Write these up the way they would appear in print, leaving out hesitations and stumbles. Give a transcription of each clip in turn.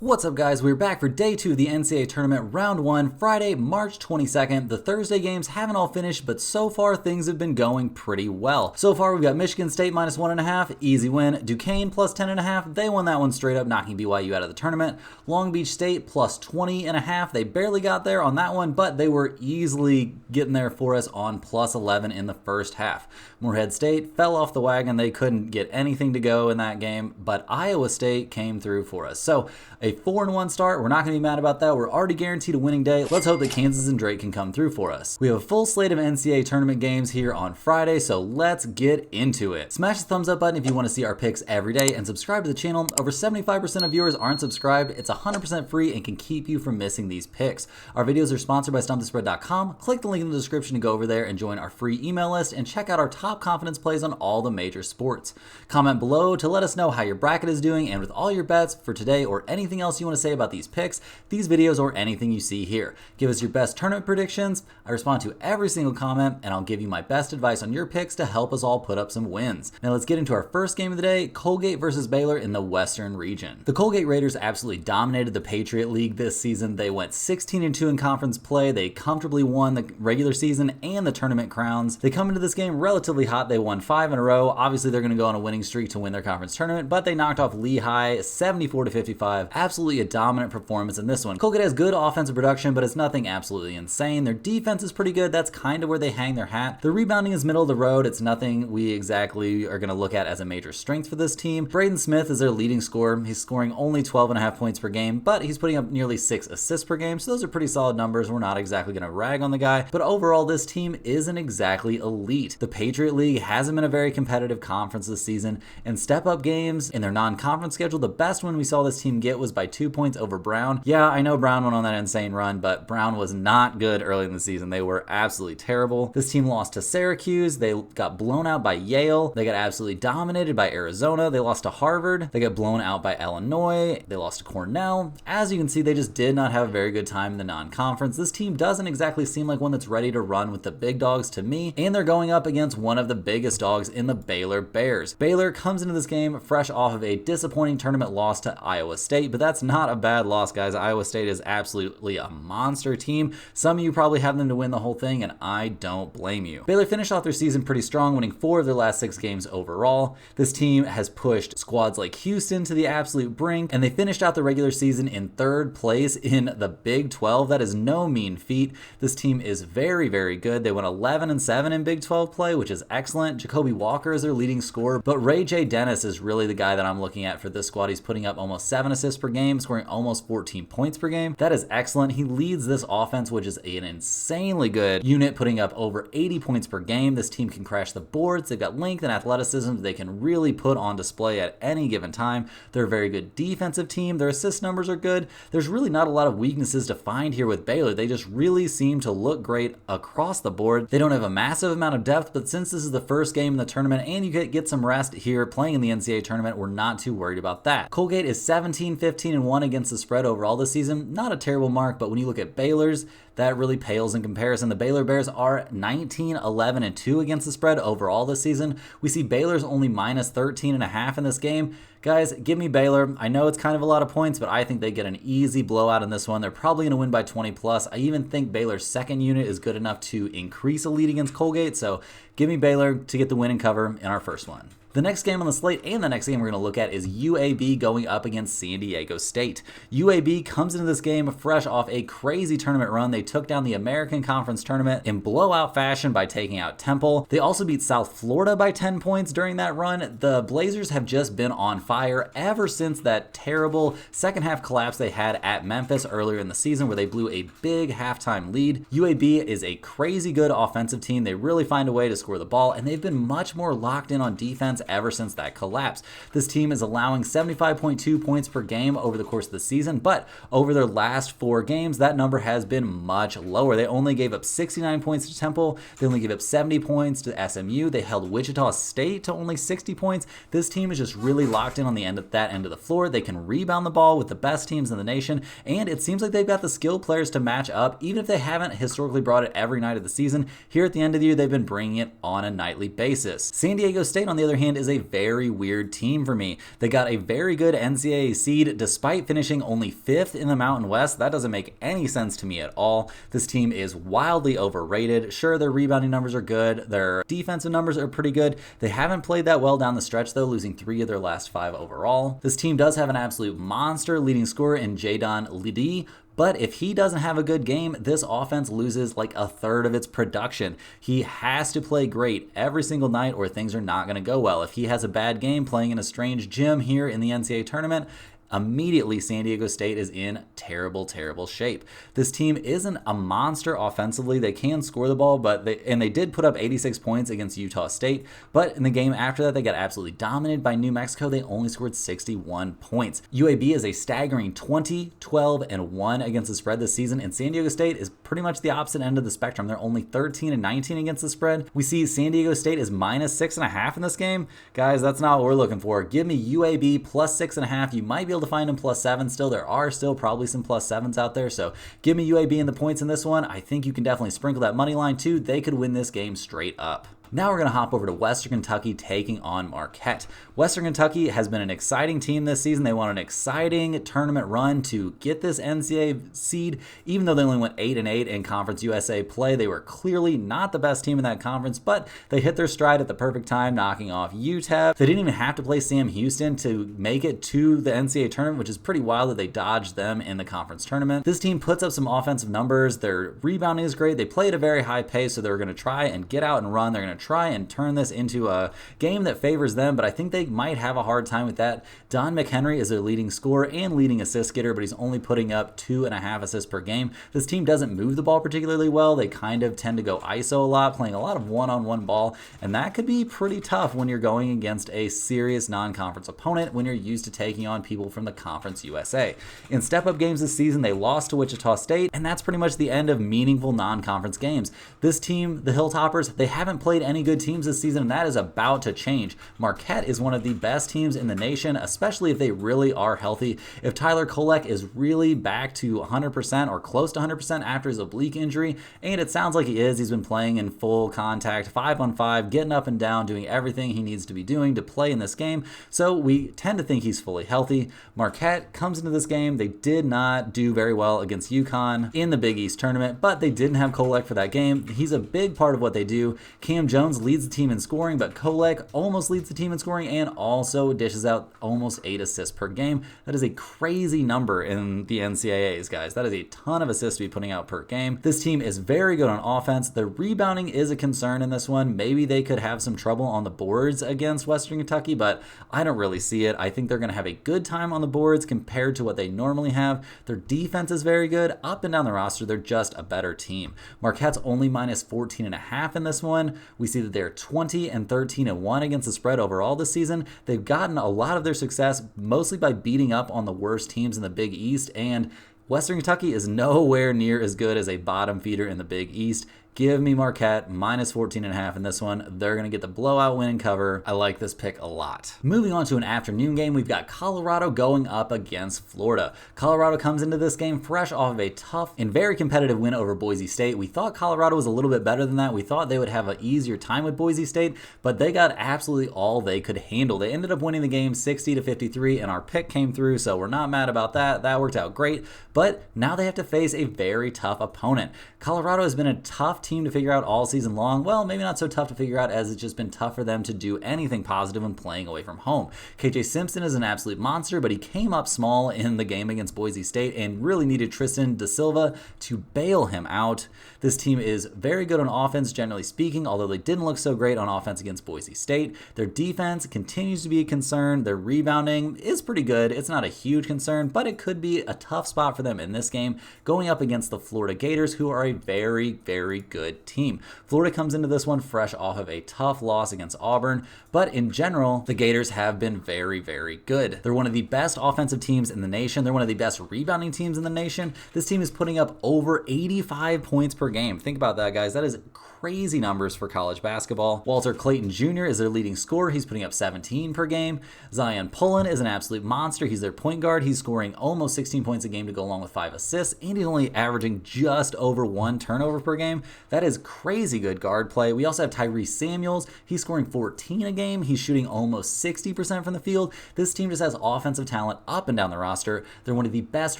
What's up, guys? We're back for day 2 of the NCAA tournament, round 1, Friday, March 22nd. The Thursday games haven't all finished, but so far things have been going pretty well. So far, we've got Michigan State minus 1.5, easy win. Duquesne plus 10.5, they won that one straight up, knocking BYU out of the tournament. Long Beach State plus 20.5, they barely got there on that one, but they were easily getting there for us on plus 11 in the first half. Morehead State fell off the wagon. They couldn't get anything to go in that game, but Iowa State came through for us. So a 4-1 start. We're not going to be mad about that. We're already guaranteed a winning day. Let's hope that Kansas and Drake can come through for us. We have a full slate of NCAA tournament games here on Friday, so let's get into it. Smash the thumbs up button if you want to see our picks every day, and subscribe to the channel. Over 75% of viewers aren't subscribed. It's 100% free and can keep you from missing these picks. Our videos are sponsored by StumpTheSpread.com. Click the link in the description to go over there and join our free email list and check out our top confidence plays on all the major sports. Comment below to let us know how your bracket is doing and with all your bets for today or anything else you want to say about these picks, these videos, or anything you see here. Give us your best tournament predictions. I respond to every single comment, and I'll give you my best advice on your picks to help us all put up some wins. Now let's get into our first game of the day, Colgate versus Baylor in the Western region. The Colgate Raiders absolutely dominated the Patriot League this season. They went 16-2 in conference play. They comfortably won the regular season and the tournament crowns. They come into this game relatively hot. They won 5 in a row. Obviously, they're going to go on a winning streak to win their conference tournament, but they knocked off Lehigh 74-55. Absolutely a dominant performance in this one. Colgate has good offensive production, but it's nothing absolutely insane. Their defense is pretty good. That's kind of where they hang their hat. The rebounding is middle of the road. It's nothing we exactly are going to look at as a major strength for this team. Braden Smith is their leading scorer. He's scoring only 12.5 points per game, but he's putting up nearly 6 assists per game, so those are pretty solid numbers. We're not exactly going to rag on the guy, but overall, this team isn't exactly elite. The Patriot League hasn't been a very competitive conference this season, and step-up games in their non-conference schedule, the best one we saw this team get was by 2 points over Brown. Yeah, I know Brown went on that insane run, but Brown was not good early in the season. They were absolutely terrible. This team lost to Syracuse. They got blown out by Yale. They got absolutely dominated by Arizona. They lost to Harvard. They got blown out by Illinois. They lost to Cornell. As you can see, they just did not have a very good time in the non-conference. This team doesn't exactly seem like one that's ready to run with the big dogs to me, and they're going up against one of the biggest dogs in the Baylor Bears. Baylor comes into this game fresh off of a disappointing tournament loss to Iowa State, but that's not a bad loss, guys. Iowa State is absolutely a monster team. Some of you probably have them to win the whole thing, and I don't blame you. Baylor finished off their season pretty strong, winning 4 of their last 6 games overall. This team has pushed squads like Houston to the absolute brink, and they finished out the regular season in 3rd place in the Big 12. That is no mean feat. This team is very, very good. They went 11-7 in Big 12 play, which is excellent. Jacoby Walker is their leading scorer, but Ray J. Dennis is really the guy that I'm looking at for this squad. He's putting up almost 7 assists per game, scoring almost 14 points per game. That is excellent. He leads this offense, which is an insanely good unit, putting up over 80 points per game. This team can crash the boards. They've got length and athleticism they can really put on display at any given time. They're a very good defensive team. Their assist numbers are good. There's really not a lot of weaknesses to find here with Baylor. They just really seem to look great across the board. They don't have a massive amount of depth, but since this is the first game in the tournament and you get some rest here playing in the NCAA tournament, we're not too worried about that. Colgate is 17-15-1 against the spread overall this season. Not a terrible mark, but when you look at Baylor's, that really pales in comparison. The Baylor Bears are 19-11-2 against the spread overall this season. We see Baylor's only minus 13.5 in this game. Guys, give me Baylor. I know it's kind of a lot of points, but I think they get an easy blowout in this one. They're probably going to win by 20 plus. I even think Baylor's second unit is good enough to increase a lead against Colgate, so give me Baylor to get the win and cover in our first one. The next game on the slate and the next game we're going to look at is UAB going up against San Diego State. UAB comes into this game fresh off a crazy tournament run. They took down the American Conference tournament in blowout fashion by taking out Temple. They also beat South Florida by 10 points during that run. The Blazers have just been on fire ever since that terrible second half collapse they had at Memphis earlier in the season where they blew a big halftime lead. UAB is a crazy good offensive team. They really find a way to score the ball, and they've been much more locked in on defense ever since that collapse. This team is allowing 75.2 points per game over the course of the season, but over their last 4 games, that number has been much lower. They only gave up 69 points to Temple. They only gave up 70 points to SMU. They held Wichita State to only 60 points. This team is just really locked in on the end of that end of the floor. They can rebound the ball with the best teams in the nation, and it seems like they've got the skill players to match up, even if they haven't historically brought it every night of the season. Here at the end of the year, they've been bringing it on a nightly basis. San Diego State, on the other hand, hand is a very weird team for me. They got a very good NCAA seed despite finishing only 5th in the Mountain West. That doesn't make any sense to me at all. This team is wildly overrated. Sure, their rebounding numbers are good. Their defensive numbers are pretty good. They haven't played that well down the stretch though, losing 3 of their last 5 overall. This team does have an absolute monster leading scorer in Jadon Liddy, but if he doesn't have a good game, this offense loses like a third of its production. He has to play great every single night or things are not going to go well. If he has a bad game playing in a strange gym here in the NCAA tournament, immediately San Diego State is in terrible, terrible shape. This team isn't a monster offensively. They can score the ball, but they did put up 86 points against Utah State, but in the game after that, they got absolutely dominated by New Mexico. They only scored 61 points. UAB is a staggering 20, 12, and 1 against the spread this season, and San Diego State is pretty much the opposite end of the spectrum. They're only 13 and 19 against the spread. We see San Diego State is minus 6.5 in this game. Guys, that's not what we're looking for. Give me UAB plus 6.5. You might be able to find them plus 7 still. There are still probably some plus 7s out there, so give me UAB in the points in this one. I think you can definitely sprinkle that money line too. They could win this game straight up. Now we're going to hop over to Western Kentucky taking on Marquette. Western Kentucky has been an exciting team this season. They won an exciting tournament run to get this NCAA seed. Even though they only went 8-8 in Conference USA play, they were clearly not the best team in that conference, but they hit their stride at the perfect time, knocking off UTEP. They didn't even have to play Sam Houston to make it to the NCAA tournament, which is pretty wild that they dodged them in the conference tournament. This team puts up some offensive numbers. Their rebounding is great. They play at a very high pace, so they're going to try and get out and run. They're going to try and turn this into a game that favors them, but I think they might have a hard time with that. Don McHenry is their leading scorer and leading assist getter, but he's only putting up 2.5 assists per game. This team doesn't move the ball particularly well. They kind of tend to go ISO a lot, playing a lot of one-on-one ball, and that could be pretty tough when you're going against a serious non-conference opponent when you're used to taking on people from the Conference USA. In step-up games this season, they lost to Wichita State, and that's pretty much the end of meaningful non-conference games. This team, the Hilltoppers, they haven't played any good teams this season, and that is about to change. Marquette is one of the best teams in the nation, especially if they really are healthy. If Tyler Kolek is really back to 100% or close to 100% after his oblique injury, and it sounds like he is, he's been playing in full contact, 5-on-5, getting up and down, doing everything he needs to be doing to play in this game, so we tend to think he's fully healthy. Marquette comes into this game, they did not do very well against UConn in the Big East tournament, but they didn't have Kolek for that game. He's a big part of what they do. Cam Jones leads the team in scoring, but Kolek almost leads the team in scoring and also dishes out almost 8 assists per game. That is a crazy number in the NCAAs, guys. That is a ton of assists to be putting out per game. This team is very good on offense. The rebounding is a concern in this one. Maybe they could have some trouble on the boards against Western Kentucky, but I don't really see it. I think they're going to have a good time on the boards compared to what they normally have. Their defense is very good. Up and down the roster, they're just a better team. Marquette's only minus 14.5 in this one. We see that they're 20 and 13 and 1 against the spread overall this season. They've gotten a lot of their success mostly by beating up on the worst teams in the Big East, and Western Kentucky is nowhere near as good as a bottom feeder in the Big East. Give me Marquette minus 14.5 in this one. They're going to get the blowout win and cover. I like this pick a lot. Moving on to an afternoon game, we've got Colorado going up against Florida. Colorado comes into this game fresh off of a tough and very competitive win over Boise State. We thought Colorado was a little bit better than that. We thought they would have an easier time with Boise State, but they got absolutely all they could handle. They ended up winning the game 60-53, and our pick came through, so we're not mad about that. That worked out great, but now they have to face a very tough opponent. Colorado has been a tough team to figure out all season long. Well, maybe not so tough to figure out as it's just been tough for them to do anything positive when playing away from home. KJ Simpson is an absolute monster, but he came up small in the game against Boise State and really needed Tristan Da Silva to bail him out. This team is very good on offense, generally speaking, although they didn't look so great on offense against Boise State. Their defense continues to be a concern. Their rebounding is pretty good. It's not a huge concern, but it could be a tough spot for them in this game, going up against the Florida Gators, who are a very, very good team. Florida comes into this one fresh off of a tough loss against Auburn, but in general, the Gators have been very, very good. They're one of the best offensive teams in the nation. They're one of the best rebounding teams in the nation. This team is putting up over 85 points per game. Think about that, guys. That is crazy numbers for college basketball. Walter Clayton Jr. is their leading scorer. He's putting up 17 per game. Zion Pullen is an absolute monster. He's their point guard. He's scoring almost 16 points a game to go along with 5 assists, and he's only averaging just over 1 turnover per game. That is crazy good guard play. We also have Tyrese Samuels. He's scoring 14 a game. He's shooting almost 60% from the field. This team just has offensive talent up and down the roster. They're one of the best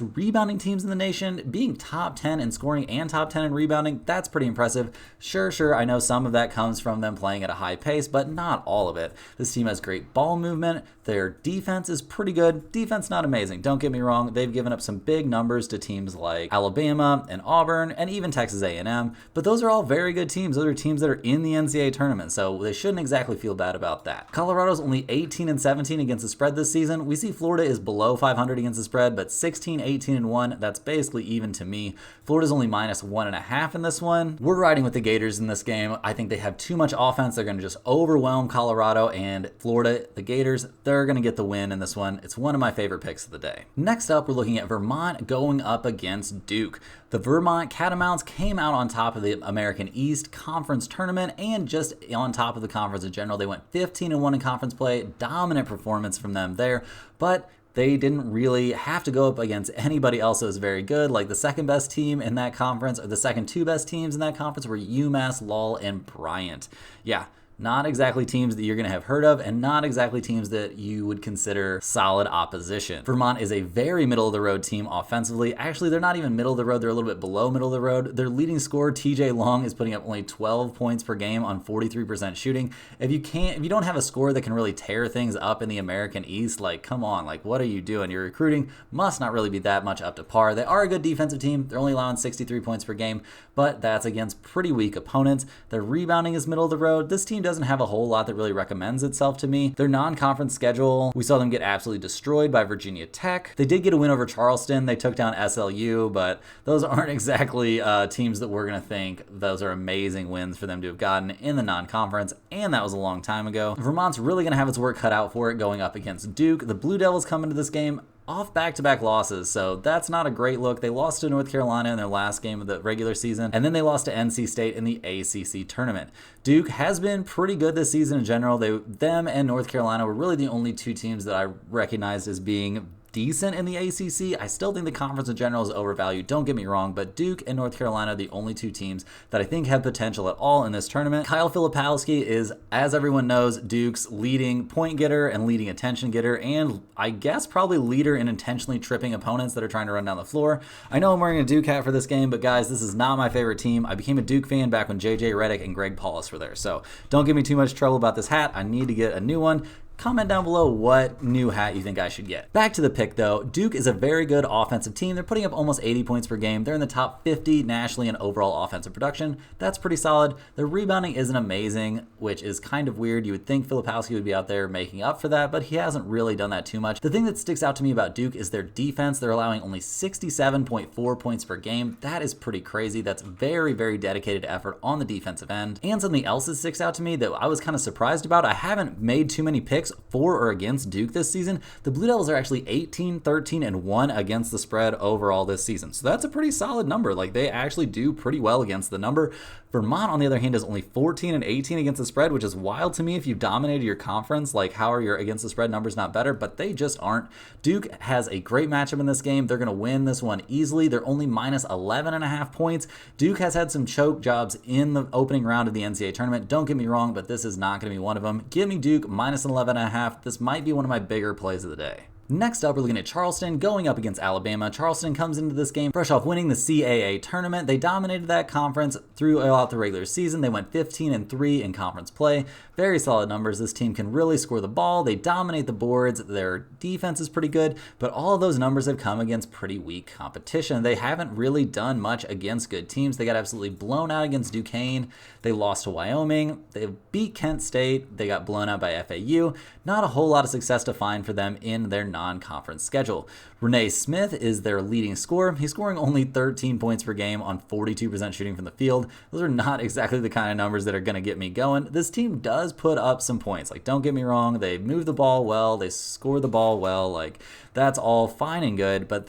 rebounding teams in the nation. Being top 10 in scoring and top 10 in rebounding, that's pretty impressive. Sure, I know some of that comes from them playing at a high pace, but not all of it. This team has great ball movement. Their defense is pretty good. Defense not amazing. Don't get me wrong. They've given up some big numbers to teams like Alabama and Auburn and even Texas A&M, but those are all very good teams. Those are teams that are in the NCAA tournament, so they shouldn't exactly feel bad about that. Colorado's only 18-17 against the spread this season. We see Florida is below 500 against the spread, but 16-18-1. That's basically even to me. Florida's only minus 1.5 in this one. We're riding with the Gators in this game. I think they have too much offense. They're going to just overwhelm Colorado, and Florida, the Gators, they're going to get the win in this one. It's one of my favorite picks of the day. Next up, we're looking at Vermont going up against Duke. The Vermont Catamounts came out on top of the American East Conference tournament and just on top of the conference in general. They went 15-1 in conference play. Dominant performance from them there, but they didn't really have to go up against anybody else that was very good. Like the second best team in that conference, or the second two best teams in that conference, were UMass, Lowell, and Bryant. Yeah. Not exactly teams that you're going to have heard of, and not exactly teams that you would consider solid opposition. Vermont is a very middle-of-the-road team offensively. Actually, they're not even middle of the road. They're a little bit below middle of the road. Their leading scorer, TJ Long, is putting up only 12 points per game on 43% shooting. If you don't have a scorer that can really tear things up in the American East, like, come on, like, what are you doing? Your recruiting must not really be that much up to par. They are a good defensive team. They're only allowing 63 points per game, but that's against pretty weak opponents. Their rebounding is middle of the road. This team doesn't have a whole lot that really recommends itself to me. Their non-conference schedule, we saw them get absolutely destroyed by Virginia Tech. They did get a win over Charleston. They took down SLU, but those aren't exactly teams that we're going to think those are amazing wins for them to have gotten in the non-conference, and that was a long time ago. Vermont's really going to have its work cut out for it going up against Duke. The Blue Devils come into this game off back-to-back losses, so that's not a great look. They lost to North Carolina in their last game of the regular season, and then they lost to NC State in the ACC tournament. Duke has been pretty good this season in general. Them and North Carolina were really the only two teams that I recognized as being decent in the ACC. I still think the conference in general is overvalued, don't get me wrong, but Duke and North Carolina are the only two teams that I think have potential at all in this tournament. Kyle Filipowski is, as everyone knows, Duke's leading point getter and leading attention getter, and I guess probably leader in intentionally tripping opponents that are trying to run down the floor. I know I'm wearing a Duke hat for this game, but guys, this is not my favorite team. I became a Duke fan back when JJ Redick and Greg Paulus were there, so don't give me too much trouble about this hat. I need to get a new one. Comment down below what new hat you think I should get. Back to the pick though, Duke is a very good offensive team. They're putting up almost 80 points per game. They're in the top 50 nationally in overall offensive production. That's pretty solid. Their rebounding isn't amazing, which is kind of weird. You would think Filipowski would be out there making up for that, but he hasn't really done that too much. The thing that sticks out to me about Duke is their defense. They're allowing only 67.4 points per game. That is pretty crazy. That's very, very dedicated effort on the defensive end. And something else that sticks out to me that I was kind of surprised about, I haven't made too many picks for or against Duke this season. The Blue Devils are actually 18-13-1 against the spread overall this season. So that's a pretty solid number. Like, they actually do pretty well against the number. Vermont, on the other hand, is only 14-18 against the spread, which is wild to me. If you've dominated your conference, like, how are your against the spread numbers not better? But they just aren't. Duke has a great matchup in this game. They're going to win this one easily. They're only minus 11.5 points. Duke has had some choke jobs in the opening round of the NCAA tournament. Don't get me wrong, but this is not going to be one of them. Give me Duke minus 11.5. This might be one of my bigger plays of the day. Next up, we're looking at Charleston going up against Alabama. Charleston comes into this game fresh off winning the CAA tournament. They dominated that conference throughout the regular season. They went 15-3 in conference play. Very solid numbers. This team can really score the ball. They dominate the boards. Their defense is pretty good, but all of those numbers have come against pretty weak competition. They haven't really done much against good teams. They got absolutely blown out against Duquesne. They lost to Wyoming. They beat Kent State. They got blown out by FAU. Not a whole lot of success to find for them in their non-conference schedule. Renee Smith is their leading scorer. He's scoring only 13 points per game on 42% shooting from the field. Those are not exactly the kind of numbers that are going to get me going. This team does put up some points. Like, don't get me wrong, they move the ball well, they score the ball well. Like, that's all fine and good, but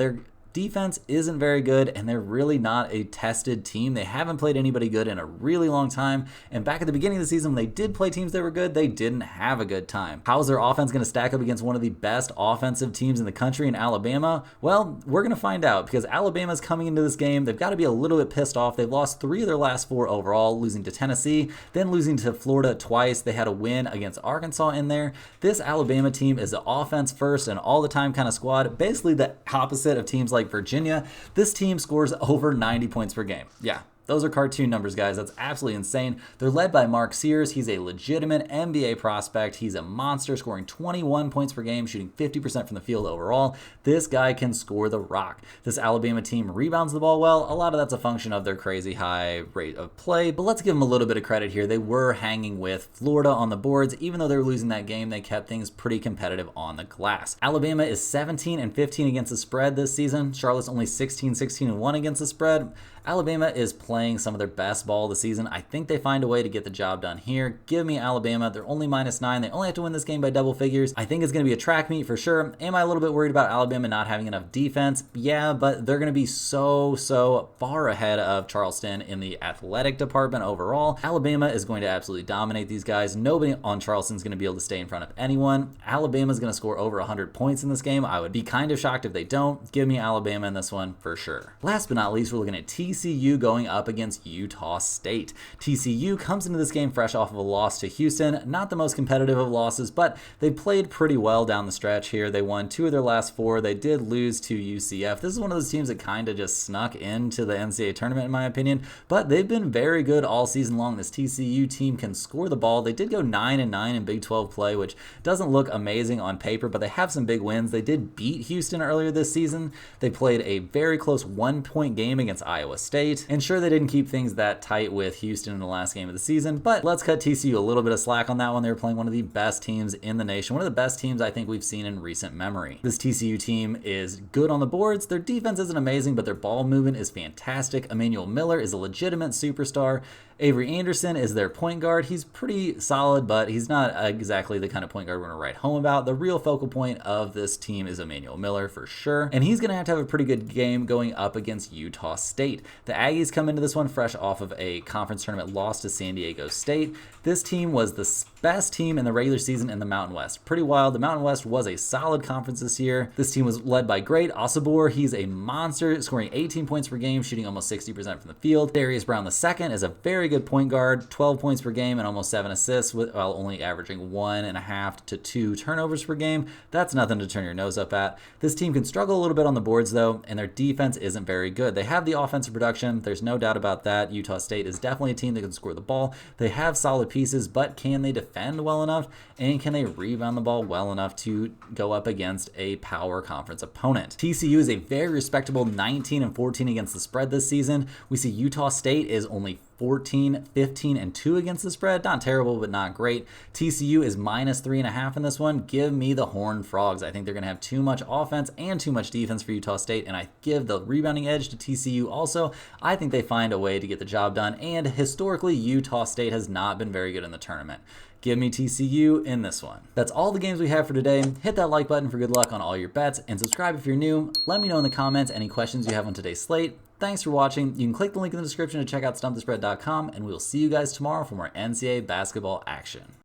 defense isn't very good, and they're really not a tested team. They haven't played anybody good in a really long time, and back at the beginning of the season when they did play teams that were good, they didn't have a good time. How is their offense going to stack up against one of the best offensive teams in the country in Alabama? Well, we're going to find out, because Alabama's coming into this game. They've got to be a little bit pissed off. They've lost 3 of their last 4 overall, losing to Tennessee, then losing to Florida twice. They had a win against Arkansas in there. This Alabama team is the offense first and all the time kind of squad, basically the opposite of teams like Virginia. This team scores over 90 points per game. Yeah. Those are cartoon numbers, guys. That's absolutely insane. They're led by Mark Sears. He's a legitimate NBA prospect. He's a monster, scoring 21 points per game, shooting 50% from the field overall. This guy can score the rock. This Alabama team rebounds the ball well. A lot of that's a function of their crazy high rate of play, but let's give them a little bit of credit here. They were hanging with Florida on the boards. Even though they were losing that game, they kept things pretty competitive on the glass. Alabama is 17-15 against the spread this season. Charlotte's only 16-1 against the spread. Alabama is playing some of their best ball of the season. I think they find a way to get the job done here. Give me Alabama. They're only -9. They only have to win this game by double figures. I think it's going to be a track meet for sure. Am I a little bit worried about Alabama not having enough defense? Yeah, but they're going to be so far ahead of Charleston in the athletic department overall. Alabama is going to absolutely dominate these guys. Nobody on Charleston is going to be able to stay in front of anyone. Alabama is going to score over 100 points in this game. I would be kind of shocked if they don't. Give me Alabama in this one for sure. Last but not least, we're looking at TCU going up against Utah State. TCU comes into this game fresh off of a loss to Houston. Not the most competitive of losses, but they played pretty well down the stretch here. They won 2 of their last 4. They did lose to UCF. This is one of those teams that kind of just snuck into the NCAA tournament in my opinion, but they've been very good all season long. This TCU team can score the ball. They did go 9-9 in Big 12 play, which doesn't look amazing on paper, but they have some big wins. They did beat Houston earlier this season. They played a very close 1-point game against Iowa State. And sure, they didn't keep things that tight with Houston in the last game of the season, but let's cut TCU a little bit of slack on that one. They were playing one of the best teams in the nation, one of the best teams I think we've seen in recent memory. This TCU team is good on the boards. Their defense isn't amazing, but their ball movement is fantastic. Emmanuel Miller is a legitimate superstar. Avery Anderson is their point guard. He's pretty solid, but he's not exactly the kind of point guard we're going to write home about. The real focal point of this team is Emmanuel Miller for sure, and he's going to have a pretty good game going up against Utah State. The Aggies come into this one fresh off of a conference tournament loss to San Diego State. This team was the best team in the regular season in the Mountain West. Pretty wild. The Mountain West was a solid conference this year. This team was led by great Osabor. He's a monster, scoring 18 points per game, shooting almost 60% from the field. Darius Brown II is a very good point guard, 12 points per game and almost 7 assists, while only averaging 1.5 to 2 turnovers per game. That's nothing to turn your nose up at. This team can struggle a little bit on the boards though, and their defense isn't very good. They have the offensive production. There's no doubt about that. Utah State is definitely a team that can score the ball. They have solid pieces, but can they defend well enough? And can they rebound the ball well enough to go up against a power conference opponent? TCU is a very respectable 19-14 against the spread this season. We see Utah State is only 14-15-2 against the spread. Not terrible, but not great. TCU is -3.5 in this one. Give me the Horned Frogs. I think they're going to have too much offense and too much defense for Utah State, and I give the rebounding edge to TCU also. I think they find a way to get the job done, and historically, Utah State has not been very good in the tournament. Give me TCU in this one. That's all the games we have for today. Hit that like button for good luck on all your bets, and subscribe if you're new. Let me know in the comments any questions you have on today's slate. Thanks for watching. You can click the link in the description to check out stumpthespread.com, and we'll see you guys tomorrow for more NCAA basketball action.